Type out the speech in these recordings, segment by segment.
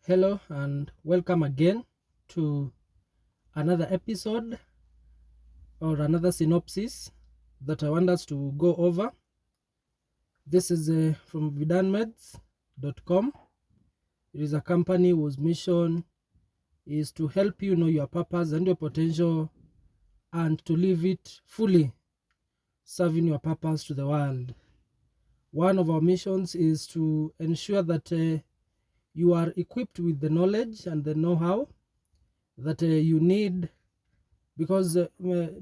Hello and welcome again to another episode or another synopsis that I want us to go over. This is from vidanmeds.com. It is a company whose mission is to help you know your purpose and your potential and to live it fully, serving your purpose to the world. One of our missions is to ensure that you are equipped with the knowledge and the know-how that you need, because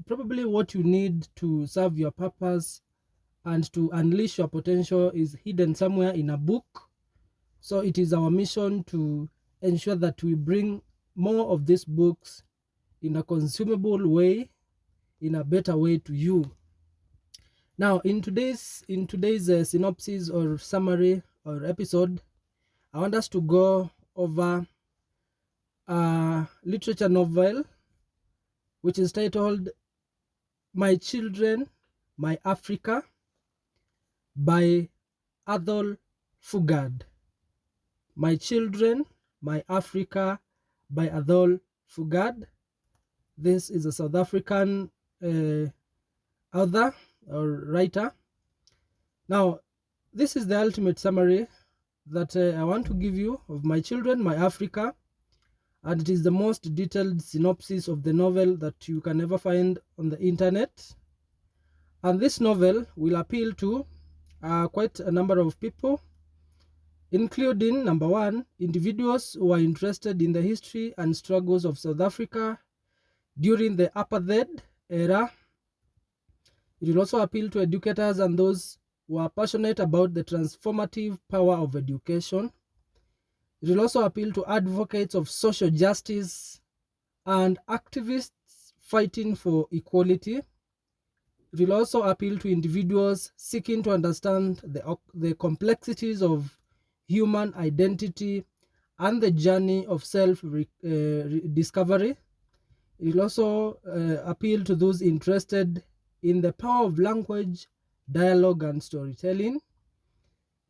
probably what you need to serve your purpose and to unleash your potential is hidden somewhere in a book. So it is our mission to ensure that we bring more of these books in a consumable way, in a better way to you. Now, in today's synopsis or summary or episode, I want us to go over a literature novel which is titled My Children, My Africa by Athol Fugard. My Children, My Africa by Athol Fugard. This is a South African author or writer. Now, this is the ultimate summary that I want to give you of My Children, My Africa, and it is the most detailed synopsis of the novel that you can ever find on the internet. And this novel will appeal to quite a number of people, including, number one, individuals who are interested in the history and struggles of South Africa during the apartheid era. It will also appeal to educators and those who are passionate about the transformative power of education. It will also appeal to advocates of social justice and activists fighting for equality. It will also appeal to individuals seeking to understand the complexities of human identity and the journey of self-discovery. It will also appeal to those interested in the power of language, dialogue, and storytelling.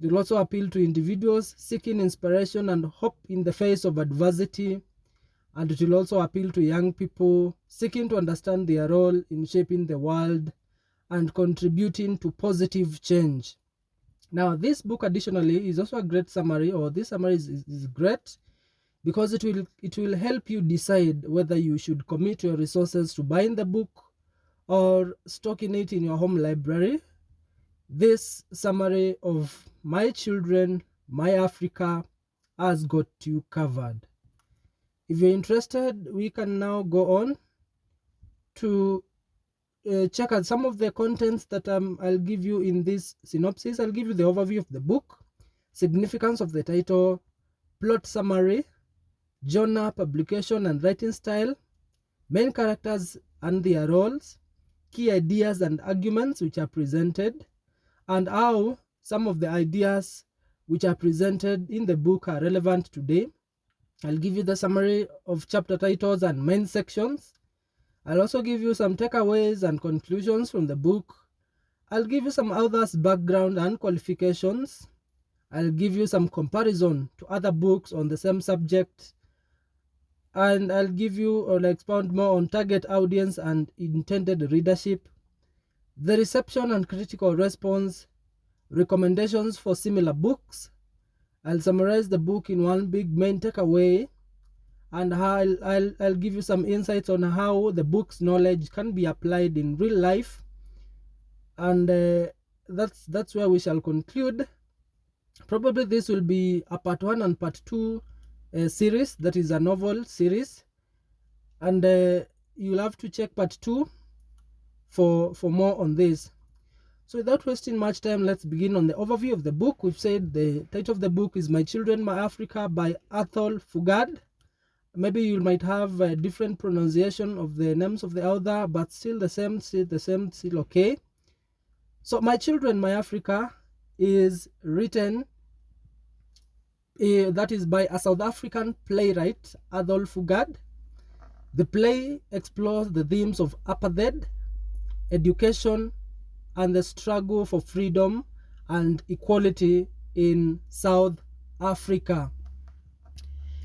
It will also appeal to individuals seeking inspiration and hope in the face of adversity. And it will also appeal to young people seeking to understand their role in shaping the world and contributing to positive change. Now, this book additionally is also a great summary, or this summary is great because it will help you decide whether you should commit your resources to buying the book or stocking it in your home library. This summary of My Children, My Africa has got you covered. If you're interested, we can now go on to check out some of the contents that I'll give you in this synopsis. I'll give you the overview of the book, significance of the title, plot summary, genre, publication and writing style, main characters and their roles, key ideas and arguments which are presented, and how some of the ideas which are presented in the book are relevant today. I'll give you the summary of chapter titles and main sections. I'll also give you some takeaways and conclusions from the book. I'll give you some author's background and qualifications. I'll give you some comparison to other books on the same subject. And I'll give you or expound more on target audience and intended readership, the reception and critical response, recommendations for similar books. I'll summarize the book in one big main takeaway, and I'll give you some insights on how the book's knowledge can be applied in real life. And that's where we shall conclude. Probably this will be a part 1 and part 2 series, that is a novel series, and you'll have to check part 2 for more on this. So without wasting much time, let's begin on the overview of the book. We've said the title of the book is My Children, My Africa by Athol Fugard. Maybe you might have a different pronunciation of the names of the author, but still the same, still okay. So My Children, My Africa is written, that is by a South African playwright, Athol Fugard. The play explores the themes of apartheid, education, and the struggle for freedom and equality in South Africa.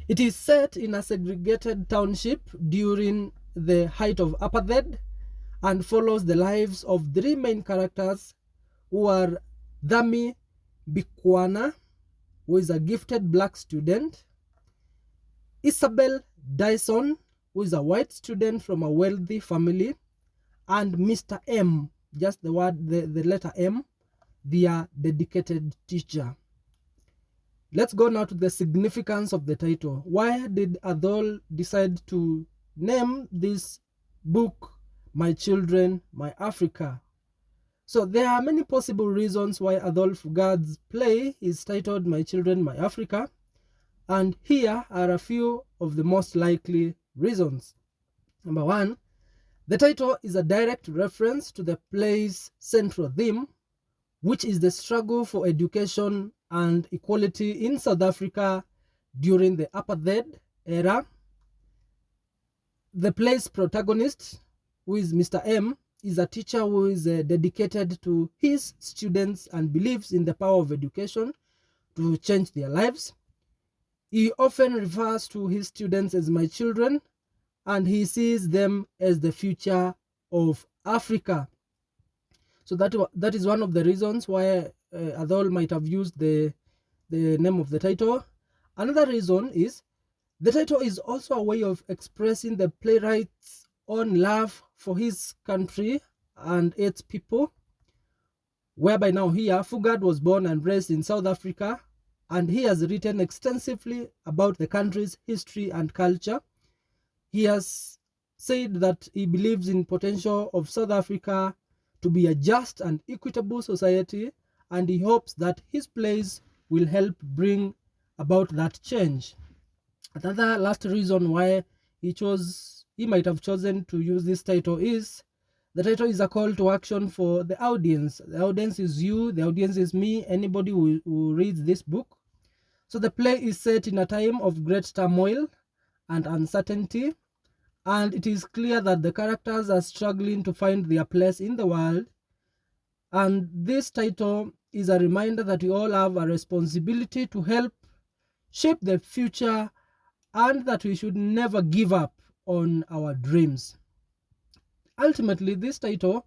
It is set in a segregated township during the height of apartheid and follows the lives of three main characters who are Thami Bikwana, who is a gifted black student, Isabel Dyson, who is a white student from a wealthy family, and Mr. M, just the letter M, their dedicated teacher. Let's go now to the significance of the title. Why did Athol decide to name this book My Children, My Africa? So there are many possible reasons why Athol Fugard's play is titled My Children, My Africa, and here are a few of the most likely reasons. Number one, the title is a direct reference to the play's central theme, which is the struggle for education and equality in South Africa during the apartheid era. The play's protagonist, who is Mr. M, is a teacher who is dedicated to his students and believes in the power of education to change their lives. He often refers to his students as my children, and he sees them as the future of Africa. So that is one of the reasons why Athol might have used the name of the title. Another reason is the title is also a way of expressing the playwright's own love for his country and its people, whereby now here Fugard was born and raised in South Africa, and he has written extensively about the country's history and culture. He has said that he believes in potential of South Africa to be a just and equitable society, and he hopes that his plays will help bring about that change. Another last reason why he might have chosen to use this title is the title is a call to action for the audience. The audience is you, the audience is me, anybody who reads this book. So the play is set in a time of great turmoil and uncertainty, and it is clear that the characters are struggling to find their place in the world. And this title is a reminder that we all have a responsibility to help shape the future, and that we should never give up on our dreams. Ultimately, this title,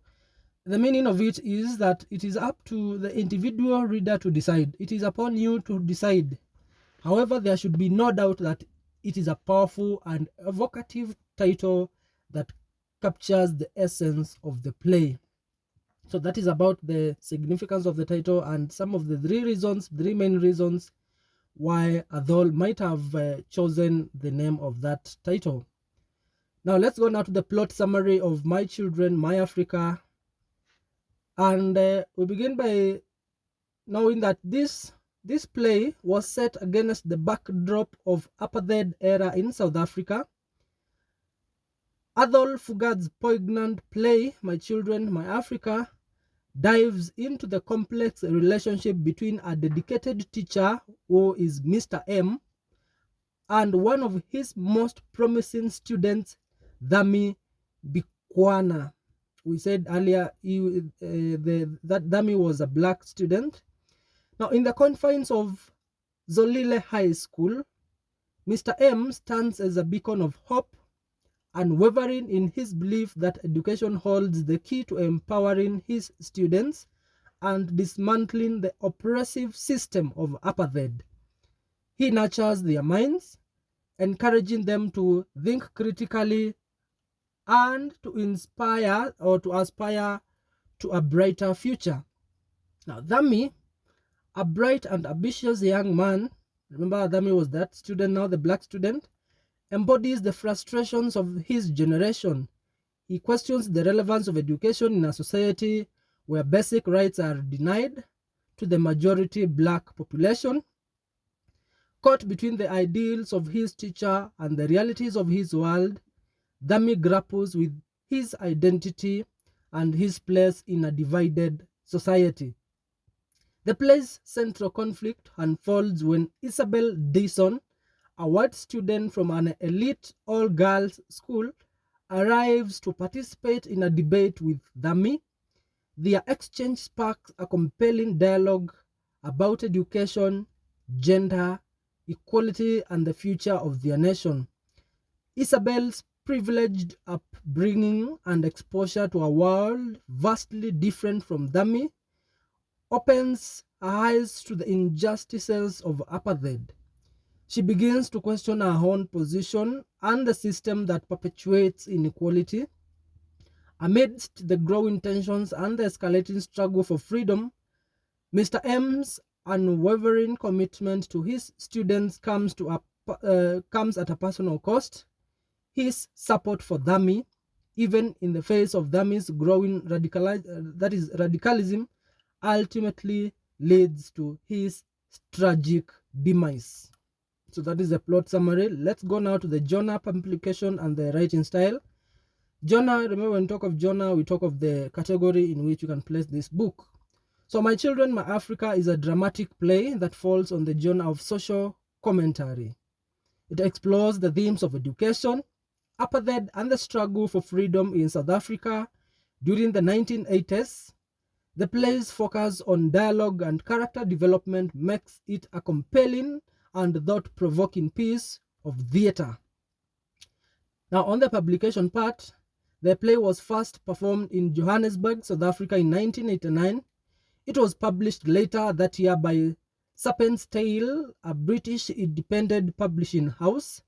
the meaning of it is that it is up to the individual reader to decide. It is upon you to decide. However, there should be no doubt that it is a powerful and evocative title that captures the essence of the play. So that is about the significance of the title and some of the three main reasons why Athol might have chosen the name of that title. Now let's go now to the plot summary of My Children, My Africa. And we begin by knowing that this play was set against the backdrop of apartheid era in South Africa. Athol Fugard's poignant play, My Children, My Africa, dives into the complex relationship between a dedicated teacher, who is Mr. M, and one of his most promising students, Thami Bikwana. We said earlier that Thami was a black student. Now, in the confines of Zolile High School, Mr. M stands as a beacon of hope, unwavering in his belief that education holds the key to empowering his students and dismantling the oppressive system of apartheid. He nurtures their minds, encouraging them to think critically and to inspire or to aspire to a brighter future. Now, Thami, a bright and ambitious young man, remember Thami was that student, now the black student, embodies the frustrations of his generation. He questions the relevance of education in a society where basic rights are denied to the majority black population. Caught between the ideals of his teacher and the realities of his world, Thami grapples with his identity and his place in a divided society. The play's central conflict unfolds when Isabel Dyson, a white student from an elite all-girls school, arrives to participate in a debate with Thami. Their exchange sparks a compelling dialogue about education, gender, equality, and the future of their nation. Isabel's privileged upbringing and exposure to a world vastly different from Thami opens her eyes to the injustices of apartheid. She begins to question her own position and the system that perpetuates inequality. Amidst the growing tensions and the escalating struggle for freedom, Mr. M's unwavering commitment to his students comes at a personal cost. His support for Thami, even in the face of Thami's growing radicalism, ultimately leads to his tragic demise. So that is the plot summary. Let's go now to the genre, implication, and the writing style. Genre, remember when we talk of genre, we talk of the category in which you can place this book. So My Children, My Africa is a dramatic play that falls on the genre of social commentary. It explores the themes of education, apartheid, and the struggle for freedom in South Africa during the 1980s. The play's focus on dialogue and character development makes it a compelling and thought-provoking piece of theatre. Now, on the publication part, the play was first performed in Johannesburg, South Africa in 1989. It was published later that year by Serpent's Tail, a British independent publishing house,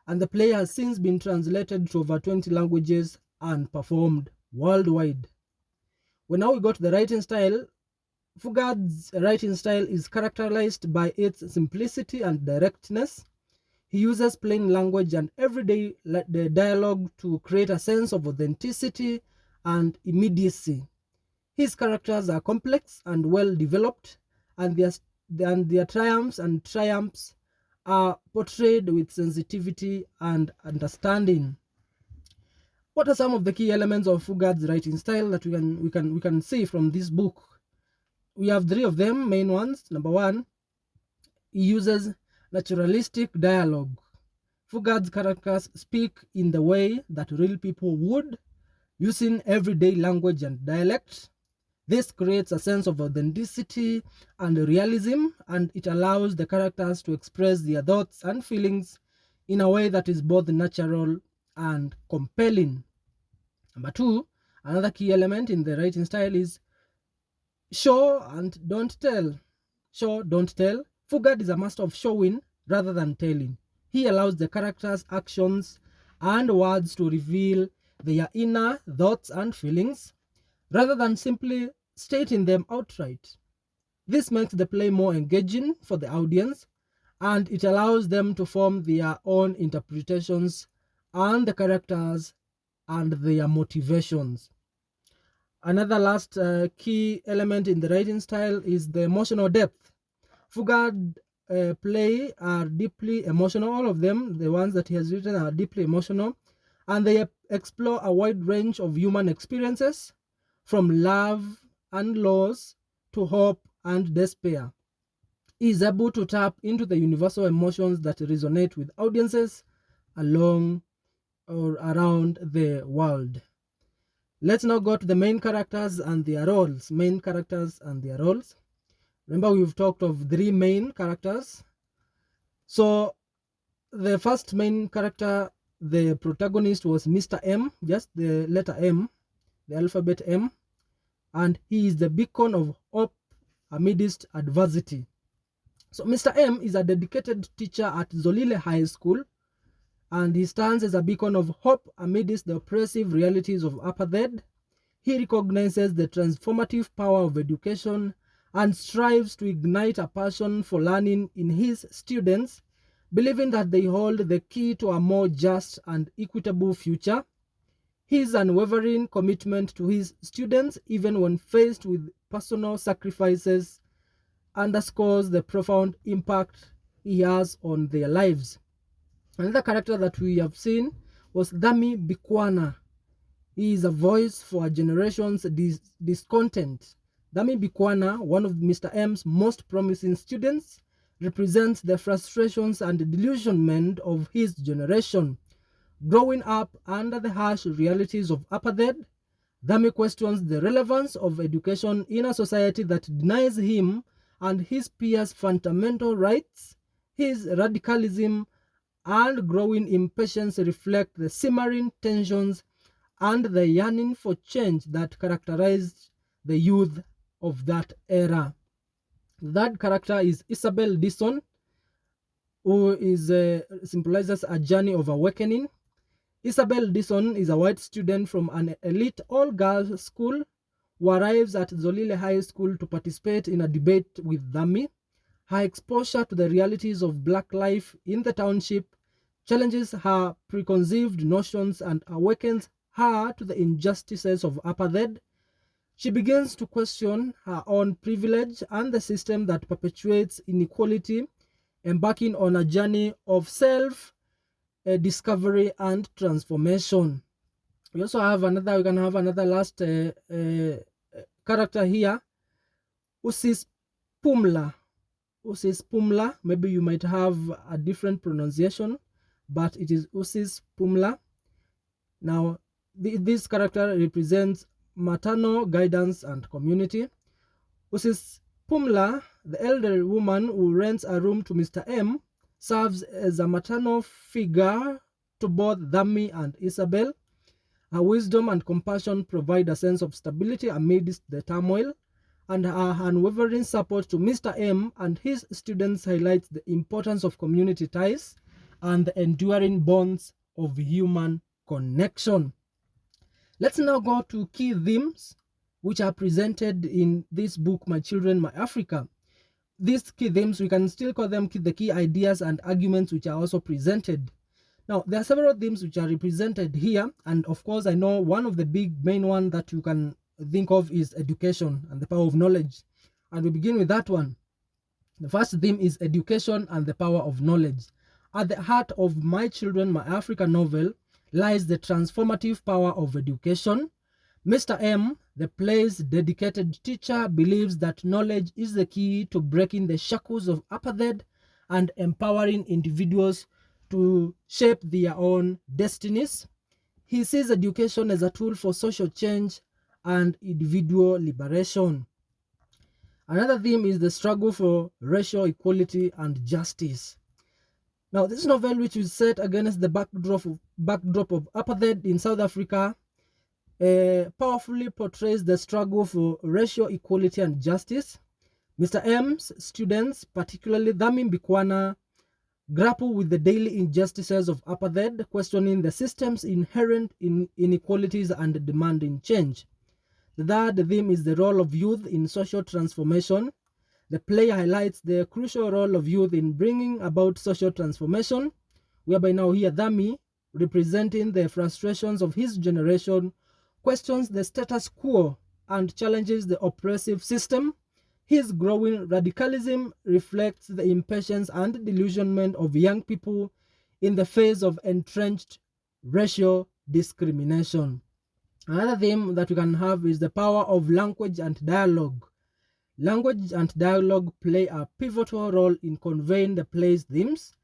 and the play has since been translated to over 20 languages and performed worldwide. When now we go to the writing style, Fugard's writing style is characterized by its simplicity and directness. He uses plain language and everyday dialogue to create a sense of authenticity and immediacy. His characters are complex and well developed, and their triumphs are portrayed with sensitivity and understanding. What are some of the key elements of Fugard's writing style that we can see from this book? We have three of them, main ones. Number one, he uses naturalistic dialogue. Fugard's characters speak in the way that real people would, using everyday language and dialect. This creates a sense of authenticity and realism, and it allows the characters to express their thoughts and feelings in a way that is both natural and compelling. Number two, another key element in the writing style is show and don't tell. Show, don't tell. Fugard is a master of showing rather than telling. He allows the characters' actions and words to reveal their inner thoughts and feelings, rather than simply stating them outright. This makes the play more engaging for the audience, and it allows them to form their own interpretations on the characters and their motivations. Another last key element in the writing style is the emotional depth. Fugard play are deeply emotional. All of them, the ones that he has written, are deeply emotional, and they explore a wide range of human experiences, from love and loss to hope and despair. He is able to tap into the universal emotions that resonate with audiences along or around the world. Let's now go to the main characters and their roles. Main characters and their roles. Remember, we've talked of three main characters. So the first main character, the protagonist, was Mr. M, just the letter M, the alphabet M, and he is the beacon of hope amidst adversity. So Mr. M is a dedicated teacher at Zolile High School, and he stands as a beacon of hope amidst the oppressive realities of apartheid. He recognizes the transformative power of education and strives to ignite a passion for learning in his students, believing that they hold the key to a more just and equitable future. His unwavering commitment to his students, even when faced with personal sacrifices, underscores the profound impact he has on their lives. Another character that we have seen was Thami Bikwana. He is a voice for a generation's discontent. Thami Bikwana, one of Mr. M's most promising students, represents the frustrations and delusionment of his generation. Growing up under the harsh realities of apartheid, Thami questions the relevance of education in a society that denies him and his peers fundamental rights. His radicalism and growing impatience reflect the simmering tensions and the yearning for change that characterized the youth of that era. That character is Isabel Dison, who is symbolizes a journey of awakening. Isabel Dison is a white student from an elite all-girls school who arrives at Zolile High School to participate in a debate with Thami. Her exposure to the realities of black life in the township challenges her preconceived notions and awakens her to the injustices of apartheid. She begins to question her own privilege and the system that perpetuates inequality, embarking on a journey of self-discovery and transformation. We also have another, we can have another last character here, Usis Pumla. Usis Pumla, maybe you might have a different pronunciation, but it is Usis Pumla. Now, this character represents maternal guidance and community. Usis Pumla, the elderly woman who rents a room to Mr. M, serves as a maternal figure to both Thami and Isabel. Her wisdom and compassion provide a sense of stability amidst the turmoil, and her unwavering support to Mr. M and his students highlights the importance of community ties and the enduring bonds of human connection. Let's now go to key themes which are presented in this book, My Children, My Africa. These key themes, we can still call them the key ideas and arguments which are also presented. Now, there are several themes which are represented here, and of course, I know one of the big main one that you can think of is education and the power of knowledge. And we begin with that one. The first theme is education and the power of knowledge. At the heart of My Children, My Africa novel lies the transformative power of education. Mr. M, the play's dedicated teacher, believes that knowledge is the key to breaking the shackles of apartheid and empowering individuals to shape their own destinies. He sees education as a tool for social change and individual liberation. Another theme is the struggle for racial equality and justice. Now, this novel, which is set against the backdrop of apartheid in South Africa, powerfully portrays the struggle for racial equality and justice. Mr. M's students, particularly Thami Bikwana, grapple with the daily injustices of apartheid, questioning the system's inherent inequalities and demanding change. The third theme is the role of youth in social transformation. The play highlights the crucial role of youth in bringing about social transformation, whereby now here Thami, representing the frustrations of his generation, questions the status quo and challenges the oppressive system. His growing radicalism reflects the impatience and delusionment of young people in the face of entrenched racial discrimination. Another theme that we can have is the power of language and dialogue. Language and dialogue play a pivotal role in conveying the play's themes.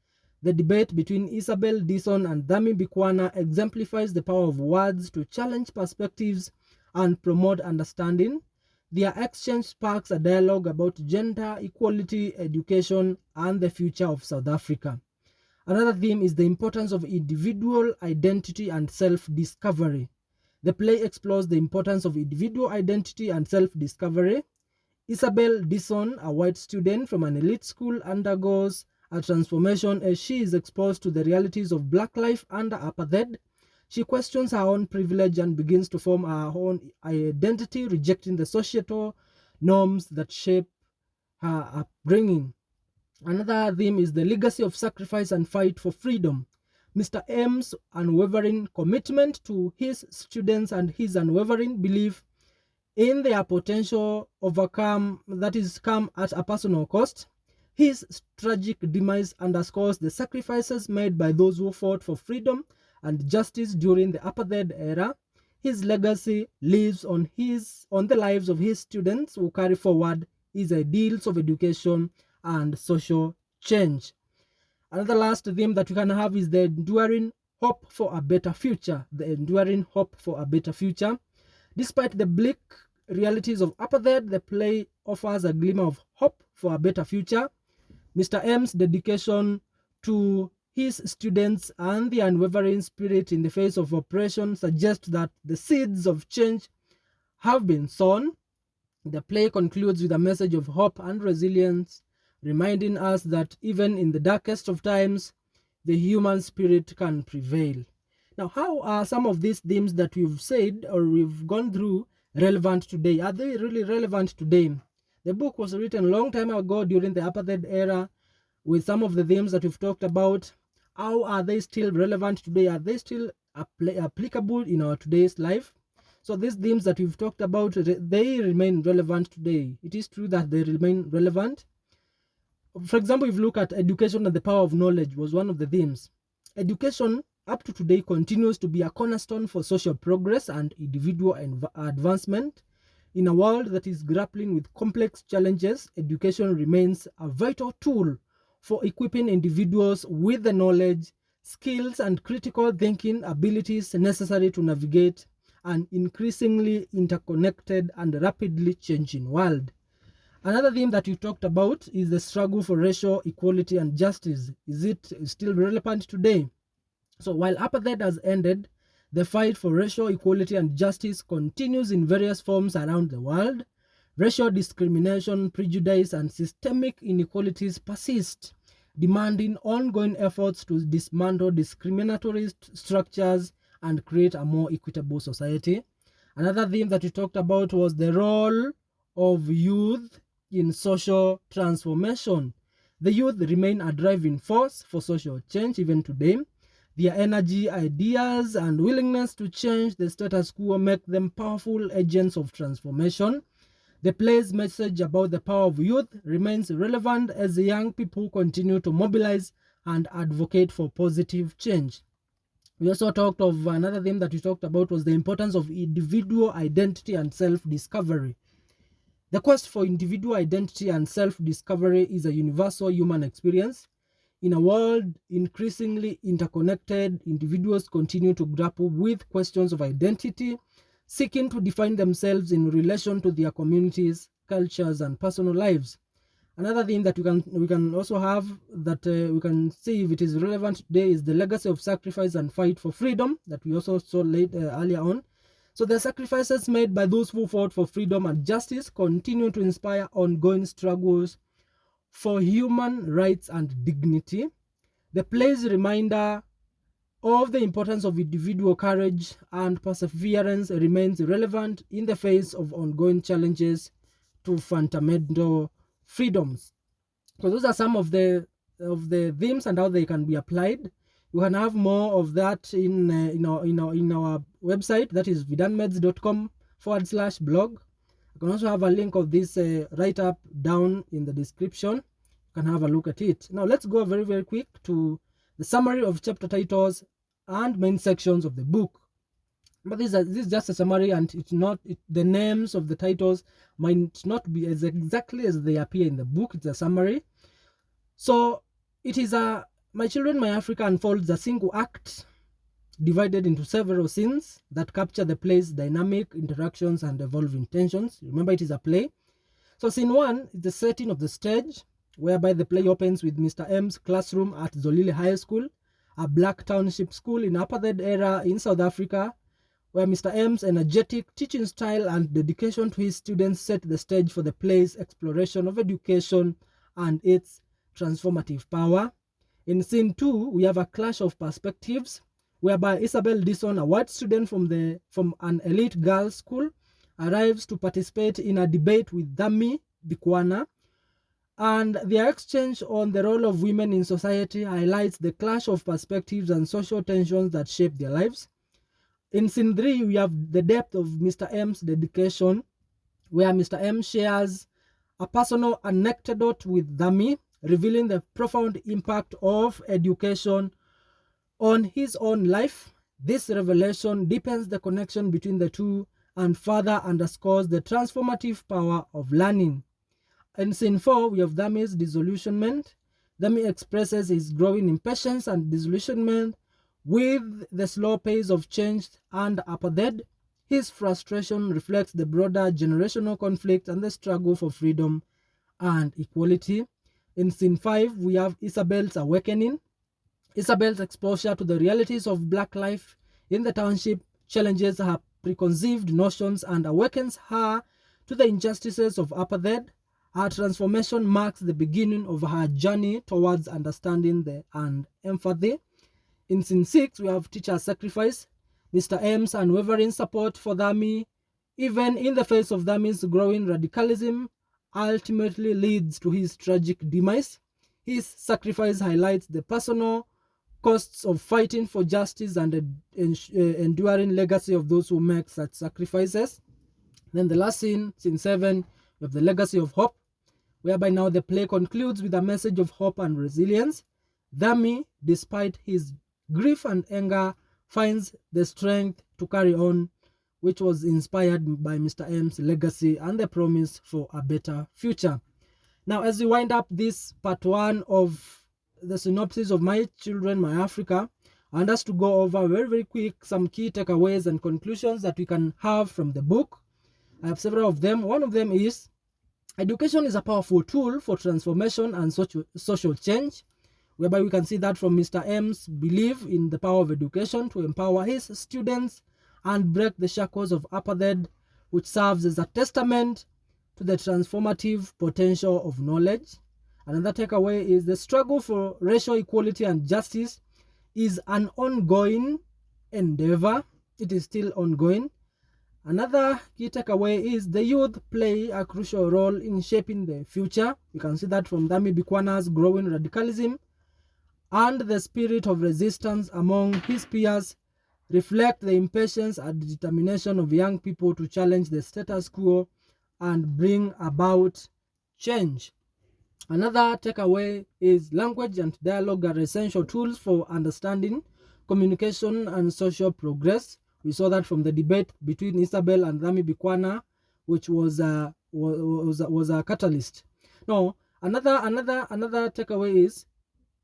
The debate between Isabel Dison and Thami Bikwana exemplifies the power of words to challenge perspectives and promote understanding. Their exchange sparks a dialogue about gender equality, education, and the future of South Africa. Another theme is the importance of individual identity and self-discovery. The play explores the importance of individual identity and self-discovery. Isabel Dison, a white student from an elite school, undergoes a transformation as she is exposed to the realities of black life under apartheid. She questions her own privilege and begins to form her own identity, rejecting the societal norms that shape her upbringing. Another theme is the legacy of sacrifice and fight for freedom. Mr. M's unwavering commitment to his students and his unwavering belief in their potential come at a personal cost. His tragic demise underscores the sacrifices made by those who fought for freedom and justice during the apartheid era. His legacy lives on the lives of his students who carry forward his ideals of education and social change. Another last theme that we can have is the enduring hope for a better future. The enduring hope for a better future. Despite the bleak realities of apartheid, the play offers a glimmer of hope for a better future. Mr. M's dedication to his students and the unwavering spirit in the face of oppression suggest that the seeds of change have been sown. The play concludes with a message of hope and resilience, reminding us that even in the darkest of times, the human spirit can prevail. Now, how are some of these themes that we've said or we've gone through relevant today? Are they really relevant today? The book was written a long time ago during the apartheid era with some of the themes that we've talked about. How are they still relevant today? Are they still applicable in our today's life? So these themes that we've talked about, they remain relevant today. It is true that they remain relevant. For example, if you look at education and the power of knowledge was one of the themes. Education up to today continues to be a cornerstone for social progress and individual advancement. In a world that is grappling with complex challenges, education remains a vital tool for equipping individuals with the knowledge, skills, and critical thinking abilities necessary to navigate an increasingly interconnected and rapidly changing world. Another theme that you talked about is the struggle for racial equality and justice. Is it still relevant today? So while apartheid has ended, the fight for racial equality and justice continues in various forms around the world. Racial discrimination, prejudice, and systemic inequalities persist, demanding ongoing efforts to dismantle discriminatory structures and create a more equitable society. Another theme that we talked about was the role of youth in social transformation. The youth remain a driving force for social change even today. Their energy, ideas, and willingness to change the status quo make them powerful agents of transformation. The play's message about the power of youth remains relevant as the young people continue to mobilize and advocate for positive change. We also talked of another theme that we talked about was the importance of individual identity and self-discovery. The quest for individual identity and self-discovery is a universal human experience. In a world increasingly interconnected, individuals continue to grapple with questions of identity, seeking to define themselves in relation to their communities, cultures, and personal lives. Another thing that we can also have that we can see if it is relevant today is the legacy of sacrifice and fight for freedom that we also saw earlier on. So the sacrifices made by those who fought for freedom and justice continue to inspire ongoing struggles for human rights and dignity. The play's reminder of the importance of individual courage and perseverance remains relevant in the face of ongoing challenges to fundamental freedoms. So those are some of the themes and how they can be applied. You can have more of that in our website, that is vidanmeds.com/blog. You can also have a link of this write-up down in the description. You can have a look at it. Now let's go very, very quick to the summary of chapter titles and main sections of the book. But this is just a summary, and the names of the titles might not be as exactly as they appear in the book. It's a summary. So it is My Children, My Africa unfolds a single act divided into several scenes that capture the play's dynamic interactions and evolving tensions. Remember, it is a play. So scene 1 is the setting of the stage, whereby the play opens with Mr. M's classroom at Zolile High School, a black township school in apartheid era in South Africa, where Mr. M's energetic teaching style and dedication to his students set the stage for the play's exploration of education and its transformative power. In scene 2, we have a clash of perspectives, whereby Isabel Dison, a white student from an elite girls' school, arrives to participate in a debate with Thami, Bikwana, and their exchange on the role of women in society highlights the clash of perspectives and social tensions that shape their lives. In scene 3, we have the depth of Mr. M's dedication, where Mr. M shares a personal anecdote with Thami, revealing the profound impact of education on his own life. This revelation deepens the connection between the two and further underscores the transformative power of learning. In scene 4, we have Thami's disillusionment. Thami expresses his growing impatience and disillusionment with the slow pace of change and apartheid. His frustration reflects the broader generational conflict and the struggle for freedom and equality. In scene 5, we have Isabel's awakening. Isabel's exposure to the realities of black life in the township challenges her preconceived notions and awakens her to the injustices of apartheid. Her transformation marks the beginning of her journey towards understanding and empathy. In scene 6, we have teacher sacrifice. Mr. M's unwavering support for Thami, even in the face of Thami's growing radicalism, ultimately leads to his tragic demise. His sacrifice highlights the personal costs of fighting for justice and the enduring legacy of those who make such sacrifices. Then the last scene, scene 7, we have the legacy of hope, whereby now the play concludes with a message of hope and resilience. Thami, despite his grief and anger, finds the strength to carry on, which was inspired by Mr. M's legacy and the promise for a better future. Now, as we wind up this part 1 of the synopsis of My Children, My Africa, I want us to go over very, very quick some key takeaways and conclusions that we can have from the book. I have several of them. One of them is education is a powerful tool for transformation and social change, whereby we can see that from Mr. M's belief in the power of education to empower his students and break the shackles of apartheid, which serves as a testament to the transformative potential of knowledge. Another takeaway is the struggle for racial equality and justice is an ongoing endeavor. It is still ongoing. Another key takeaway is the youth play a crucial role in shaping the future. You can see that from Thami Bikwana's growing radicalism, and the spirit of resistance among his peers reflect the impatience and determination of young people to challenge the status quo and bring about change. Another takeaway is language and dialogue are essential tools for understanding, communication, and social progress. We saw that from the debate between Isabel and Thami Bikwana, which was a catalyst. Now, another takeaway is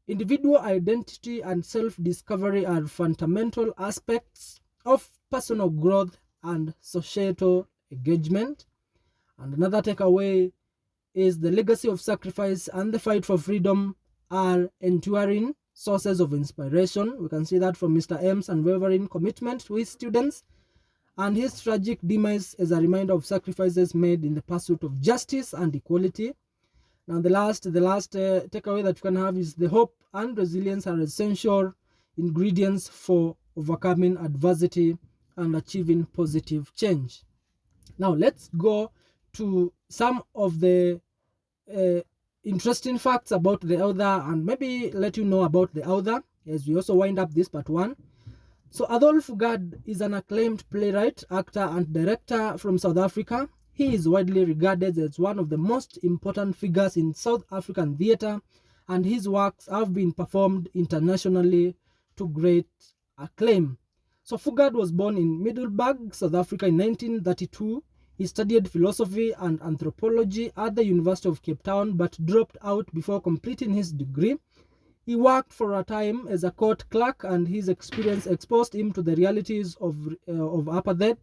individual identity and self-discovery are fundamental aspects of personal growth and societal engagement. And another takeaway is the legacy of sacrifice and the fight for freedom are enduring sources of inspiration. We can see that from Mr. M's unwavering commitment to his students and his tragic demise as a reminder of sacrifices made in the pursuit of justice and equality. Now, the last takeaway that you can have is the hope and resilience are essential ingredients for overcoming adversity and achieving positive change. Now, let's go to some of the interesting facts about the author and maybe let you know about the author as we also wind up this part 1. So Athol Fugard is an acclaimed playwright, actor, and director from South Africa. He is widely regarded as one of the most important figures in South African theatre, and his works have been performed internationally to great acclaim. So Fugard was born in Middelburg, South Africa in 1932. He studied philosophy and anthropology at the University of Cape Town, but dropped out before completing his degree. He worked for a time as a court clerk, and his experience exposed him to the realities of apartheid.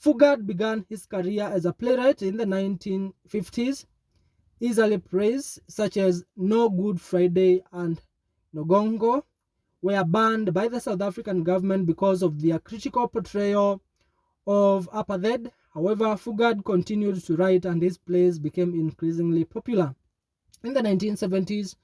Fugard began his career as a playwright in the 1950s. His early plays, such as No Good Friday and Nogongo, were banned by the South African government because of their critical portrayal of apartheid. However, Fugard continued to write and his plays became increasingly popular. In the 1970s,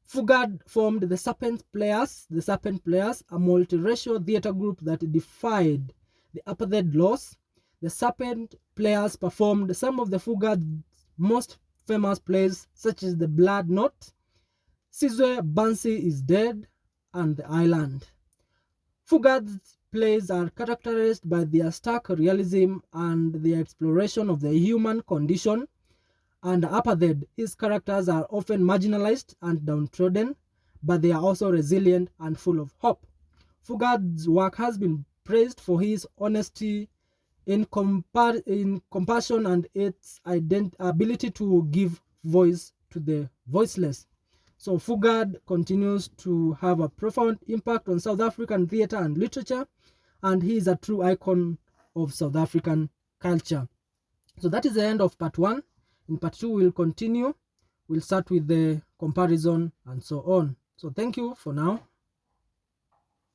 Fugard formed the Serpent Players, a multiracial theatre group that defied the apartheid laws. The Serpent Players performed some of the Fugard's most famous plays, such as The Blood Knot, Sizwe Bansi is Dead, and The Island. Fugard's plays are characterized by their stark realism and the exploration of the human condition. And apartheid, his characters are often marginalized and downtrodden, but they are also resilient and full of hope. Fugard's work has been praised for his honesty in compassion and its ability to give voice to the voiceless. So Fugard continues to have a profound impact on South African theatre and literature, and he is a true icon of South African culture. So that is the end of part 1. In part 2, we'll continue. We'll start with the comparison, and so on. So thank you for now.